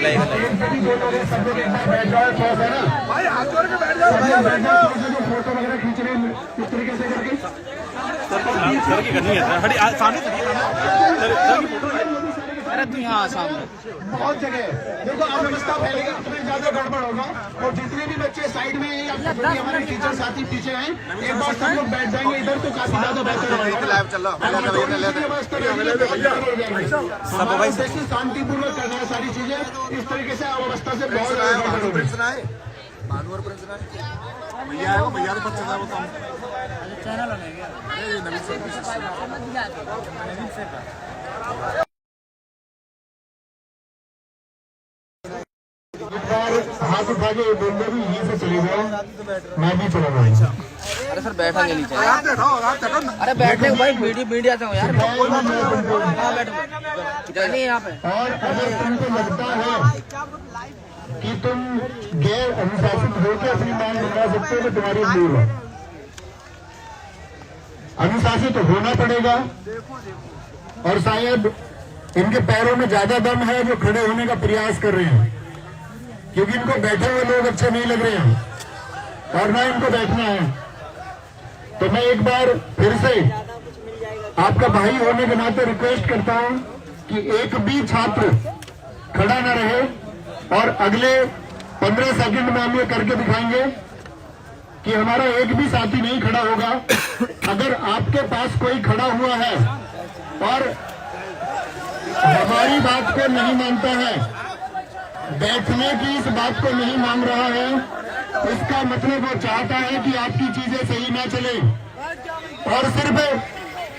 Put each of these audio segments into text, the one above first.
लगेगा। भाई हाथ जोड़ के बैठ जाओ। फोटो वगैरह खींच रहे हैं इस तरीके से करके सर की करनी है खड़ी सामने सर की फोटो। अरे तू यहाँ सामने बहुत जगह देखो अव्यवस्था फैलेगी उतने ज्यादा गड़बड़ होगा। और जितने भी बच्चे साइड में हैं या जो भी हमारे टीचर साथी पीछे हैं एक बार सब लोग बैठ जाएंगे इधर तो काफी ज्यादा बेहतर होगा। शांतिपूर्वक करना है सारी चीजें इस तरीके से अव्यवस्था से बहुत ज्यादा भैया है भैया तो बच्चा वो काम चैनल हाथ उठा के बोलने भी यहीं से चले जाओ मैं भी चला जाऊंगा। अरे सर बैठा के नीचे अरे बैठने को भाई मीडिया से हो यार। हाँ बैठो जाइए यहाँ पे। और अगर तुमको लगता है कि तुम गैर अनुशासित होकर अपनी मांग मंगा सकते हो तो तुम्हारी भूल है। अनुशासित होना पड़ेगा और शायद इनके पैरों में ज्यादा दम है जो खड़े होने का प्रयास कर रहे हैं क्योंकि इनको बैठे हुए लोग अच्छे नहीं लग रहे हैं और ना इनको बैठना है। तो मैं एक बार फिर से आपका भाई होने के नाते रिक्वेस्ट करता हूं कि एक भी छात्र खड़ा न रहे और अगले 15 सेकंड में हम ये करके दिखाएंगे कि हमारा एक भी साथी नहीं खड़ा होगा। अगर आपके पास कोई खड़ा हुआ है और हमारी बात को नहीं मानता है, बैठने की इस बात को नहीं मान रहा है, इसका मतलब वो चाहता है कि आपकी चीजें सही ना चले और सिर्फ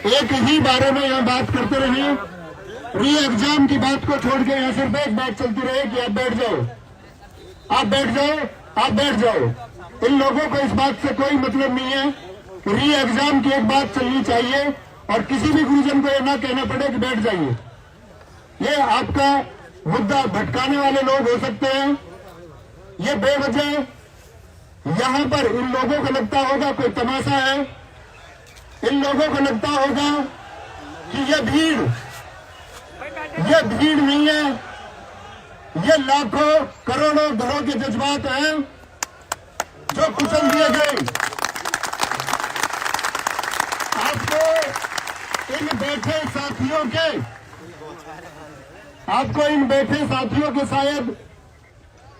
एक ही बारे में यहाँ बात करते रहे। री एग्जाम की बात को छोड़ के यहाँ सिर्फ एक बात चलती रहे कि आप बैठ जाओ, आप बैठ जाओ, आप बैठ जाओ। इन लोगों को इस बात से कोई मतलब नहीं है। री एग्जाम की एक बात चलनी चाहिए और किसी भी गुरुजन को यह ना कहना पड़े कि बैठ जाइए। ये आपका मुद्दा भटकाने वाले लोग हो सकते हैं। ये बेवजह यहाँ पर इन लोगों को लगता होगा कोई तमाशा है, इन लोगों को लगता होगा कि ये भीड़ नहीं है, ये लाखों करोड़ों घरों के जज्बात हैं जो कुचल दिए गए। आपको इन बैठे साथियों के शायद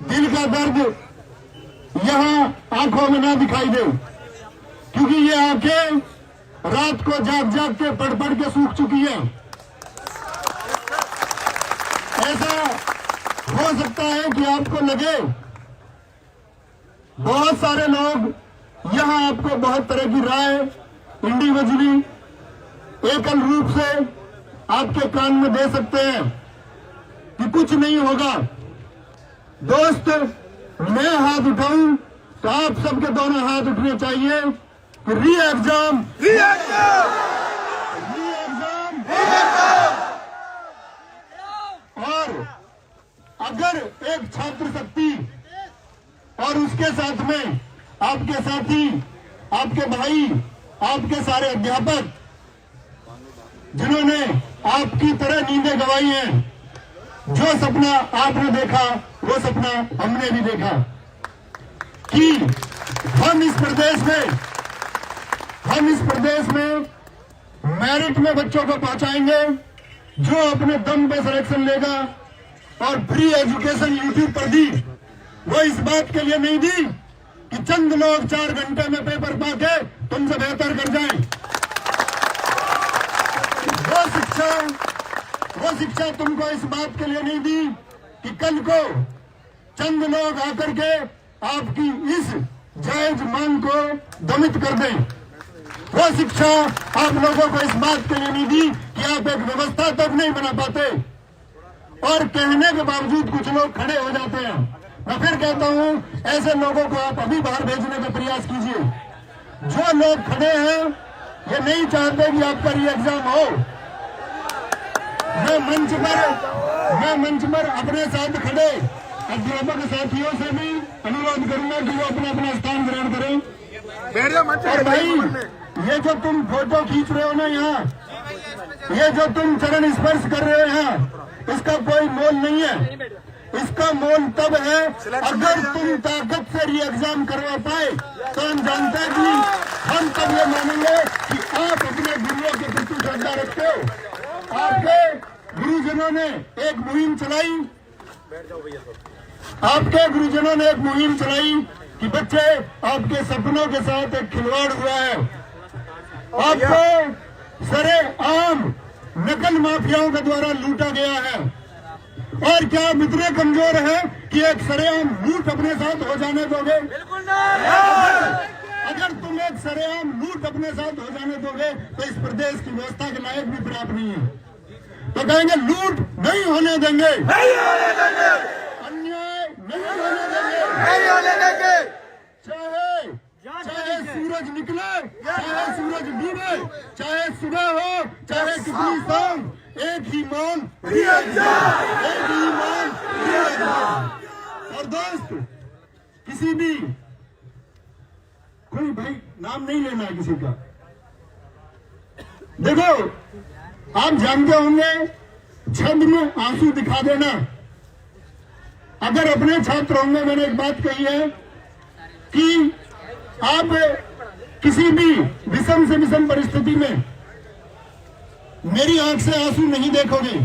दिल का दर्द यहाँ आंखों में ना दिखाई दे क्योंकि ये आंखें रात को जाग जाग के पढ़ के सूख चुकी हैं। ऐसा हो सकता है कि आपको लगे बहुत सारे लोग यहाँ आपको बहुत तरह की राय इंडिविजुअली एकल रूप से आपके कान में दे सकते हैं कि कुछ नहीं होगा। दोस्त मैं हाथ उठाऊं तो आप सबके दोनों हाथ उठने चाहिए कि री एग्जाम और अगर एक छात्र शक्ति और उसके साथ में आपके साथी, आपके भाई, आपके सारे अध्यापक जिन्होंने आपकी तरह नींदें गंवाई हैं, जो सपना आपने देखा वो सपना हमने भी देखा कि हम इस प्रदेश में मेरिट में बच्चों को पहुंचाएंगे जो अपने दम पे सिलेक्शन लेगा। और फ्री एजुकेशन यूट्यूब पर दी वो इस बात के लिए नहीं दी कि चंद लोग 4 घंटे में पेपर पाके तुमसे बेहतर कर जाएं। वो शिक्षा तुमको इस बात के लिए नहीं दी कि कल को चंद लोग आकर के आपकी इस जायज मांग को दमित कर दें। वो शिक्षा आप लोगों को इस बात के लिए नहीं दी कि आप एक व्यवस्था तक नहीं बना पाते और कहने के बावजूद कुछ लोग खड़े हो जाते हैं। मैं फिर कहता हूं ऐसे लोगों को आप अभी बाहर भेजने का प्रयास कीजिए। जो लोग खड़े हैं ये नहीं चाहते कि आपका री एग्जाम हो। मैं मंच पर अपने साथ खड़े अध्यापक साथियों से भी अनुरोध करूंगा कि वो अपना अपना स्थान ग्रहण करें। और भाई ये जो तुम फोटो खींच रहे हो ना यहाँ, ये जो तुम चरण स्पर्श कर रहे हो यहाँ, इसका कोई मोल नहीं है। इसका मोल तब है अगर तुम ताकत से री एग्जाम करवा पाए, तो हम जानते हैं कि हम तब ये मानेंगे कि आप अपने गुरुओं के प्रति श्रद्धा रखते हो। आपके गुरुजनों ने एक मुहिम चलाई, आपके गुरुजनों ने एक मुहिम चलाई कि बच्चे आपके सपनों के साथ एक खिलवाड़ हुआ है। आपको सरेआम नकल माफियाओं के द्वारा लूटा गया है। और क्या आप इतने कमजोर हैं कि एक सरेआम लूट अपने साथ हो जाने दोगे? बिल्कुल नहीं। अगर तुम एक सरेआम लूट अपने साथ हो जाने दोगे तो इस प्रदेश की व्यवस्था के लायक भी फिर आप नहीं है। तो कहेंगे लूट नहीं होने देंगे, नहीं होने देंगे, अन्याय नहीं होने देंगे, नहीं होने देंगे। चाहे सूरज निकले, चाहे सूरज डूबे, चाहे सुबह हो, चाहे कितनी शाम, एक ही मान, एक ही मान। और दोस्त, किसी भी कोई भाई नाम नहीं लेना है किसी का। देखो, आप जानते होंगे छंद में आंसू दिखा देना। अगर अपने छात्र होंगे, मैंने एक बात कही है कि आप किसी भी विषम से विषम परिस्थिति में मेरी आंख से आंसू नहीं देखोगे।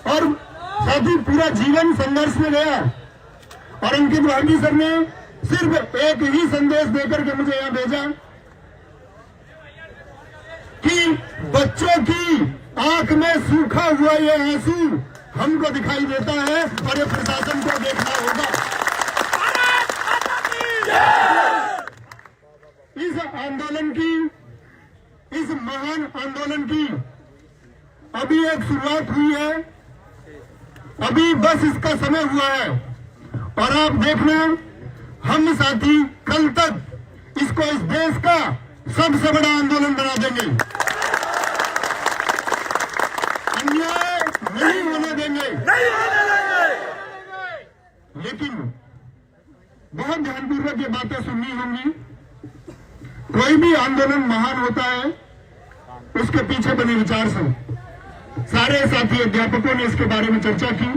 और साथ ही पूरा जीवन संघर्ष में गया और अंकित भाटी सर ने सिर्फ एक ही संदेश देकर के मुझे यहां भेजा कि बच्चों की आंख में सूखा हुआ ये आंसू हमको दिखाई देता है और ये प्रशासन को देखना होगा। इस आंदोलन की, इस महान आंदोलन की अभी एक शुरुआत हुई है, अभी बस इसका समय हुआ है। और आप देखना, हम साथी कल तक इसको इस देश का सबसे बड़ा आंदोलन बना देंगे। अन्याय नहीं होने देंगे, नहीं होने देंगे। लेकिन बहुत ध्यानपूर्वक ये बातें सुननी होंगी। कोई भी आंदोलन महान होता है, उसके पीछे बने विचार से। सारे साथी अध्यापकों ने इसके बारे में चर्चा की।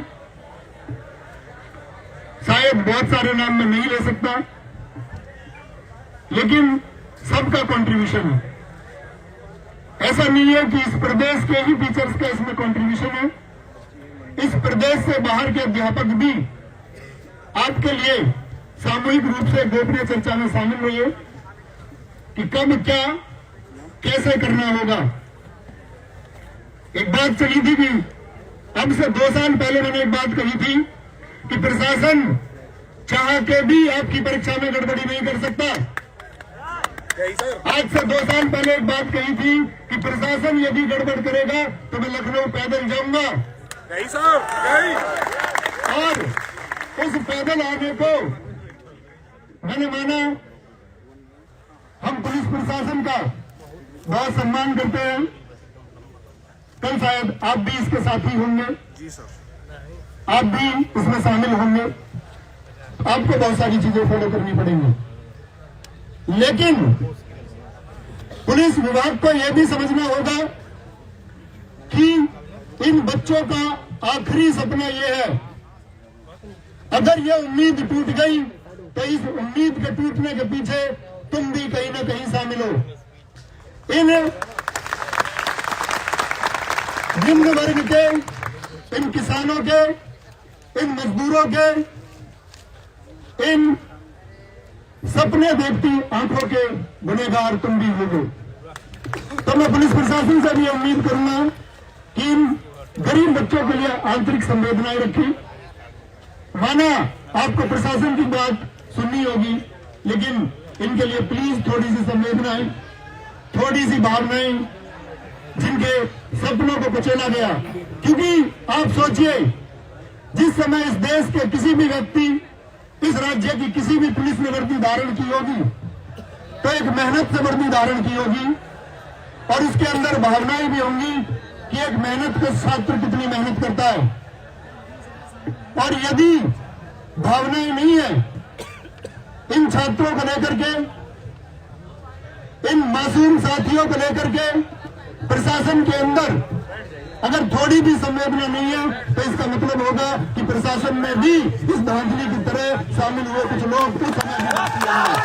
शायद बहुत सारे नाम मैं नहीं ले सकता, लेकिन सबका कंट्रीब्यूशन है। ऐसा नहीं है कि इस प्रदेश के ही टीचर्स का इसमें कंट्रीब्यूशन है। इस प्रदेश से बाहर के अध्यापक भी आपके लिए सामूहिक रूप से गोपनीय चर्चा में शामिल हुए कि कब क्या कैसे करना होगा। एक बात चली थी कि अब से 2 साल पहले मैंने एक बात कही थी कि प्रशासन चाह के भी आपकी परीक्षा में गड़बड़ी नहीं कर सकता। आज से 2 साल पहले एक बात कही थी कि प्रशासन यदि गड़बड़ करेगा तो मैं लखनऊ पैदल जाऊंगा। और उस पैदल आने को मैंने माना। हम पुलिस प्रशासन का बहुत सम्मान करते हैं। कल शायद आप भी इसके साथी होंगे, जी सर, आप भी इसमें शामिल होंगे। आपको बहुत सारी चीजें फॉलो करनी पड़ेंगी, लेकिन पुलिस विभाग को यह भी समझना होगा कि इन बच्चों का आखिरी सपना यह है। अगर यह उम्मीद टूट गई तो इस उम्मीद के टूटने के पीछे तुम भी कहीं ना कहीं शामिल हो। इन निम्न वर्ग के, इन किसानों के, इन मजदूरों के, इन सपने देखती आंखों के गुनहगार तुम भी होगे। तो मैं पुलिस प्रशासन से भी उम्मीद करूंगा कि इन गरीब बच्चों के लिए आंतरिक संवेदनाएं रखी। माना आपको प्रशासन की बात सुननी होगी, लेकिन इनके लिए प्लीज थोड़ी सी संवेदनाएं, थोड़ी सी भावनाएं, जिनके सपनों को कुचला गया। क्योंकि आप सोचिए, जिस समय इस देश के किसी भी व्यक्ति, इस राज्य की किसी भी पुलिस ने वर्दी धारण की होगी तो एक मेहनत से वर्दी धारण की होगी और उसके अंदर भावनाएं भी होंगी कि एक मेहनत का छात्र कितनी मेहनत करता है। और यदि भावनाएं नहीं है इन छात्रों को लेकर के, इन मासूम साथियों को लेकर के प्रशासन के अंदर, अगर थोड़ी भी संवेदना नहीं है तो इसका मतलब होगा कि प्रशासन में भी इस धांधली की तरह शामिल हुए कुछ लोग उस समय भी बात किए हैं।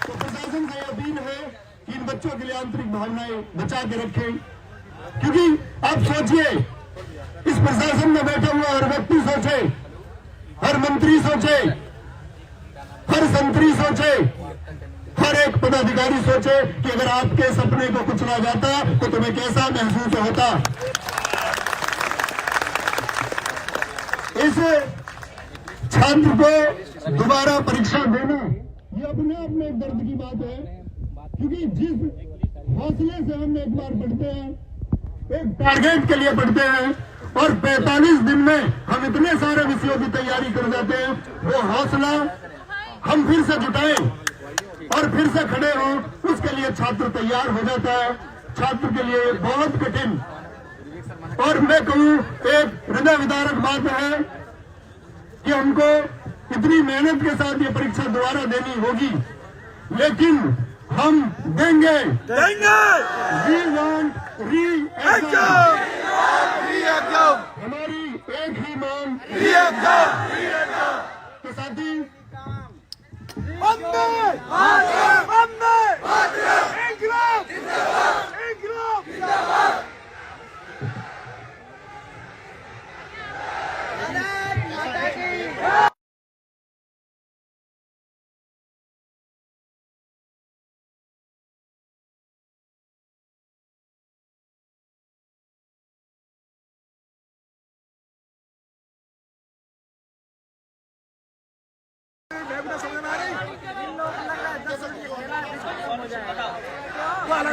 तो प्रशासन से अपील है कि इन बच्चों के लिए आंतरिक भावनाएं बचा के रखें, क्योंकि आप सोचिए, इस प्रशासन में बैठा हुआ हर व्यक्ति सोचे, हर मंत्री सोचे, हर संतरी सोचे, हर एक पदाधिकारी सोचे कि अगर आपके सपने को कुचला जाता तो तुम्हें कैसा महसूस होता। इस छात्र को दोबारा परीक्षा देना ये अपने आप में एक दर्द की बात है, क्योंकि जिस हौसले से हम एक बार पढ़ते हैं, एक टारगेट के लिए पढ़ते हैं और 45 दिन में हम इतने सारे विषयों की तैयारी कर जाते हैं, वो हौसला हम फिर से जुटाएं और फिर से खड़े हों, उसके लिए छात्र तैयार हो जाता है। छात्र के लिए बहुत कठिन, और मैं कहूं एक हृदय विदारक बात है कि हमको इतनी मेहनत के साथ ये परीक्षा दोबारा देनी होगी, लेकिन हम देंगे। We want re-exam. हमारी एक ही मांग तो साथी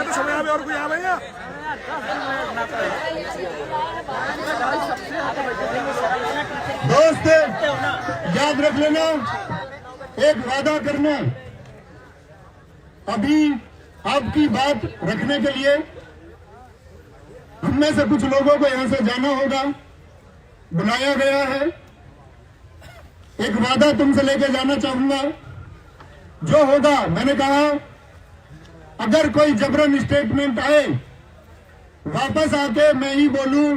समय में और कोई आ भैया दोस्त याद रख लेना, एक वादा करना, अभी आपकी बात रखने के लिए हम में से कुछ लोगों को यहां से जाना होगा, बुलाया गया है। एक वादा तुमसे लेके जाना चाहूंगा, जो होगा, मैंने कहा अगर कोई जबरन स्टेटमेंट आए, वापस आके मैं ही बोलूं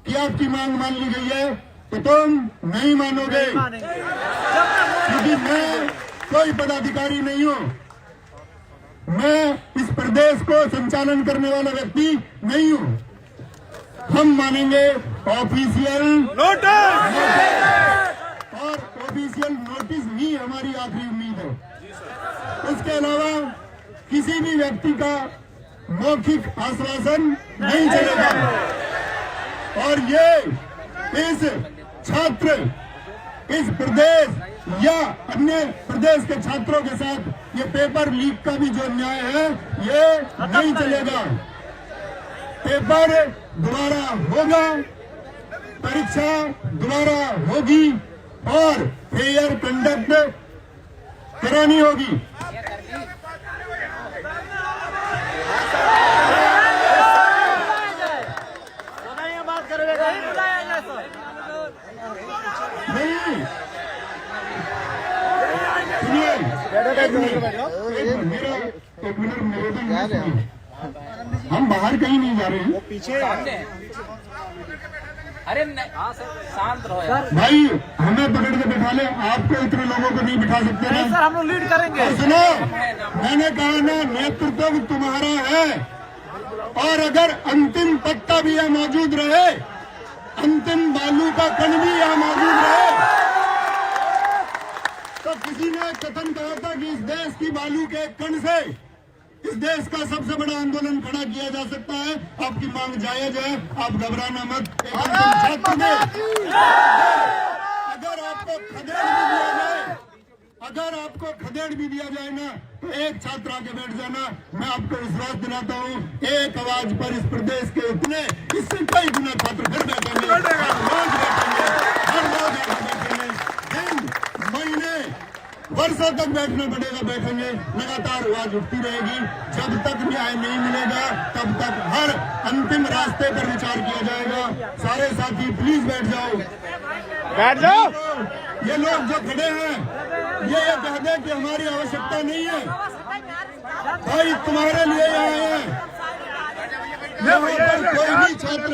कि आपकी मांग मान ली गई है, तो तुम नहीं मानोगे, क्योंकि मैं कोई पदाधिकारी नहीं हूं, मैं इस प्रदेश को संचालन करने वाला व्यक्ति नहीं हूं। हम मानेंगे ऑफिशियल नोटिस, और ऑफिशियल नोटिस ही हमारी आखिरी उम्मीद है। उसके अलावा किसी भी व्यक्ति का मौखिक आश्वासन नहीं चलेगा, और ये इस छात्र, इस प्रदेश या अन्य प्रदेश के छात्रों के साथ ये पेपर लीक का भी जो अन्याय है, ये नहीं चलेगा। पेपर दोबारा होगा, परीक्षा दोबारा होगी और फेयर कंडक्ट करानी होगी। नहीं, सुनिए, मेरा एक मिनट निवेदन है, सुनिए, हम बाहर कहीं नहीं जा रहे हैं, पीछे अरे शांत रहो यार भाई, हमें पकड़ के बिठा ले, आपको इतने लोगों को नहीं बिठा सकते ना सर, हम लोग लीड करेंगे। सुनो, मैंने कहा ना, नेतृत्व तुम्हारा है, और अगर अंतिम पत्ता भी यहाँ मौजूद रहे, अंतिम बालू का कण भी यहाँ मौजूद रहे, तो किसी ने कथन कहा था कि इस देश की बालू के कण से इस देश का सबसे बड़ा आंदोलन खड़ा किया जा सकता है। आपकी मांग जायज है, आप घबराना मत। छात्र में अगर आपको खदेड़ भी दिया जाए, अगर आपको खदेड़ भी दिया जाए ना, तो एक छात्र आके बैठ जाना, मैं आपको विश्वास दिलाता हूँ, एक आवाज पर इस प्रदेश के इतने, इससे कई गुना छात्र फिर बैठेंगे, हर रोज बैठेंगे, हर रोज बैठेंगे, दिन महीने वर्षों तक बैठना पड़ेगा, बैठेंगे, लगातार आवाज उठती रहेगी। जब तक न्याय नहीं मिलेगा, तब तक हर अंतिम रास्ते पर विचार किया जाएगा। सारे साथी प्लीज बैठ जाओ, बैठ जाओ। ये लोग जो खड़े हैं, ये कह दे कि हमारी आवश्यकता नहीं है, भाई तुम्हारे लिए आए हैं, यहाँ पर कोई भी छात्र,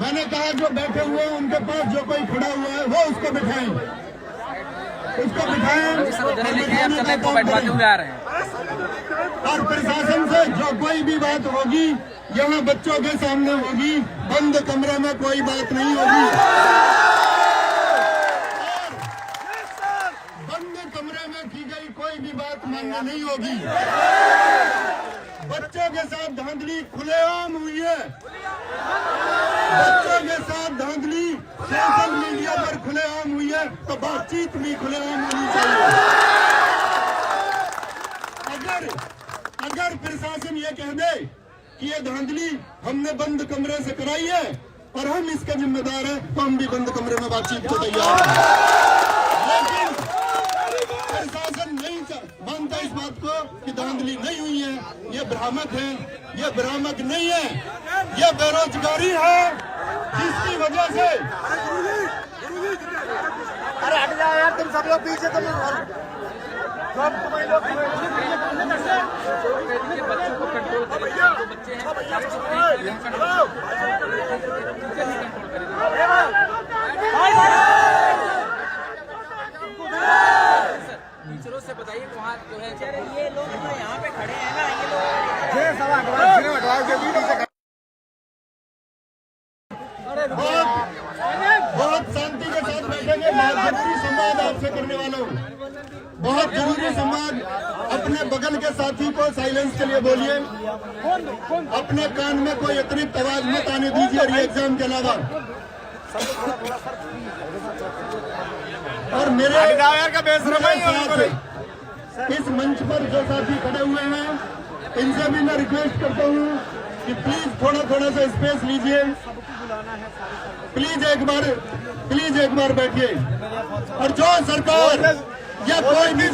मैंने कहा जो बैठे हुए हैं उनके पास जो कोई खड़ा हुआ है वो उसको बिठाएं, उसको बिठाएं बैठवाते हुए आ रहे हैं। और प्रशासन से जो कोई भी बात होगी यहाँ बच्चों के सामने होगी, बंद कमरे में कोई बात नहीं होगी। बंद कमरे में की गई कोई भी बात मान्य नहीं होगी। बच्चों के साथ धांधली खुलेआम हुई है, बच्चों के साथ धांधली सोशल मीडिया पर खुलेआम हुई है, तो बातचीत भी खुलेआम होनी चाहिए। अगर प्रशासन ये कह दे कि ये धांधली हमने बंद कमरे से कराई है और हम इसके जिम्मेदार हैं, तो हम भी बंद कमरे में बातचीत को तैयार हैं। लेकिन प्रशासन नहीं मानता इस बात को कि धांधली नहीं हुई है, ये भ्रामक है, ये भ्रामक नहीं है, ये बेरोजगारी है जिसकी वजह से। अरे हट जाओ यार, तुम सब लोग पीछे, तुम बच्चों को कंट्रोल करें, जो बच्चे हैं टीचरों से बताइए वहाँ जो है ये लोग यहाँ पे खड़े हैं ना, ये लोग बहुत शांति के साथ बैठेंगे। बहुत जरूरी संवाद आपसे करने वाला हूँ, बहुत जरूरी संवाद। अपने बगल के साथी को साइलेंस के लिए बोलिए, अपने कान में कोई अतिरिक्त आवाज मत आने दीजिए री एग्जाम के अलावा। और मेरे इस मंच पर जो साथी खड़े हुए हैं, इनसे भी मैं रिक्वेस्ट करता हूँ कि प्लीज थोड़ा सा स्पेस लीजिए, प्लीज एक बार बैठिए। और जो सरकार या कोई भी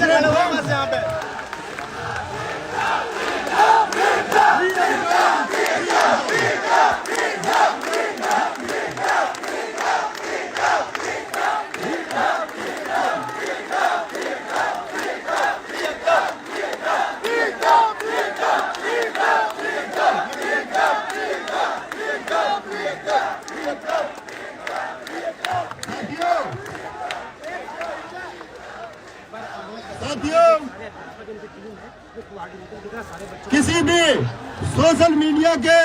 किसी भी सोशल मीडिया के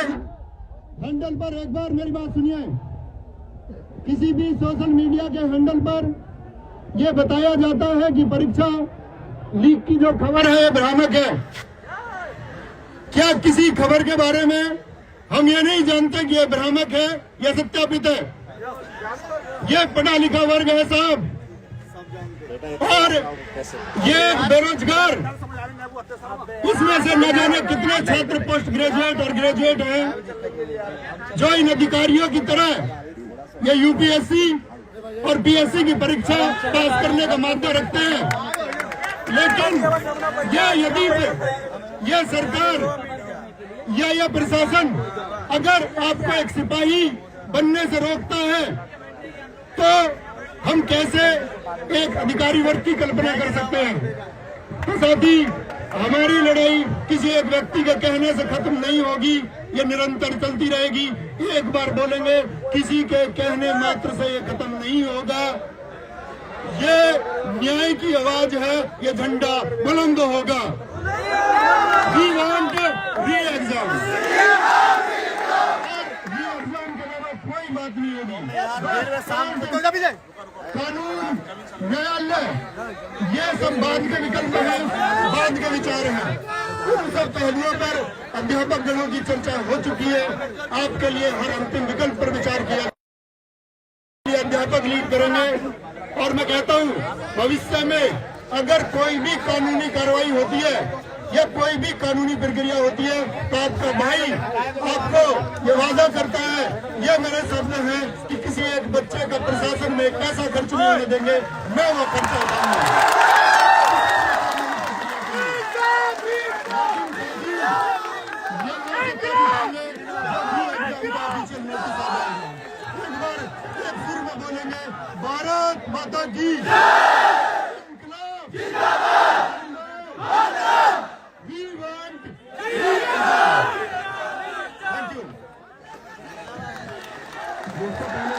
हैंडल पर, एक बार मेरी बात सुनिए, किसी भी सोशल मीडिया के हैंडल पर यह बताया जाता है कि परीक्षा लीक की जो खबर है भ्रामक है। क्या किसी खबर के बारे में हम ये नहीं जानते कि यह भ्रामक है, यह सत्यापित है? यह पढ़ा लिखा वर्ग है साहब, और ये बेरोजगार, उसमें से न जाने कितने छात्र पोस्ट ग्रेजुएट और ग्रेजुएट हैं जो इन अधिकारियों की तरह ये यूपीएससी और पीएससी की परीक्षा पास करने का माद्दा रखते हैं। लेकिन यदि यह सरकार या यह प्रशासन अगर आपको एक सिपाही बनने से रोकता है, तो हम कैसे एक अधिकारी वर्ग की कल्पना कर सकते हैं? तो साथी, हमारी लड़ाई किसी एक व्यक्ति के कहने से खत्म नहीं होगी, ये निरंतर चलती रहेगी। एक बार बोलेंगे, किसी के कहने मात्र से ये खत्म नहीं होगा। ये न्याय की आवाज है, ये झंडा बुलंद होगा। We want re exam, re exam के अलावा कोई बात नहीं होगी। कानून, न्यायालय, ये सब बाद के विकल्प हैं, बाद के विचार हैं। उन सब पहलुओं पर अध्यापक गणों की चर्चा हो चुकी है। आपके लिए हर अंतिम विकल्प पर विचार किया, अध्यापक लीड करेंगे। और मैं कहता हूँ, भविष्य में अगर कोई भी कानूनी कार्रवाई होती है या कोई भी कानूनी प्रक्रिया होती है, तो आपका भाई आपको ये वादा करता है, ये मेरे सामने है कि किसी एक बच्चे का प्रशासन में पैसा खर्च नहीं होने देंगे, मैं वो खर्चा उठाऊंगा। एक सुर में बोलेंगे, भारत माता की We want. Thank you. दोस्तों पहले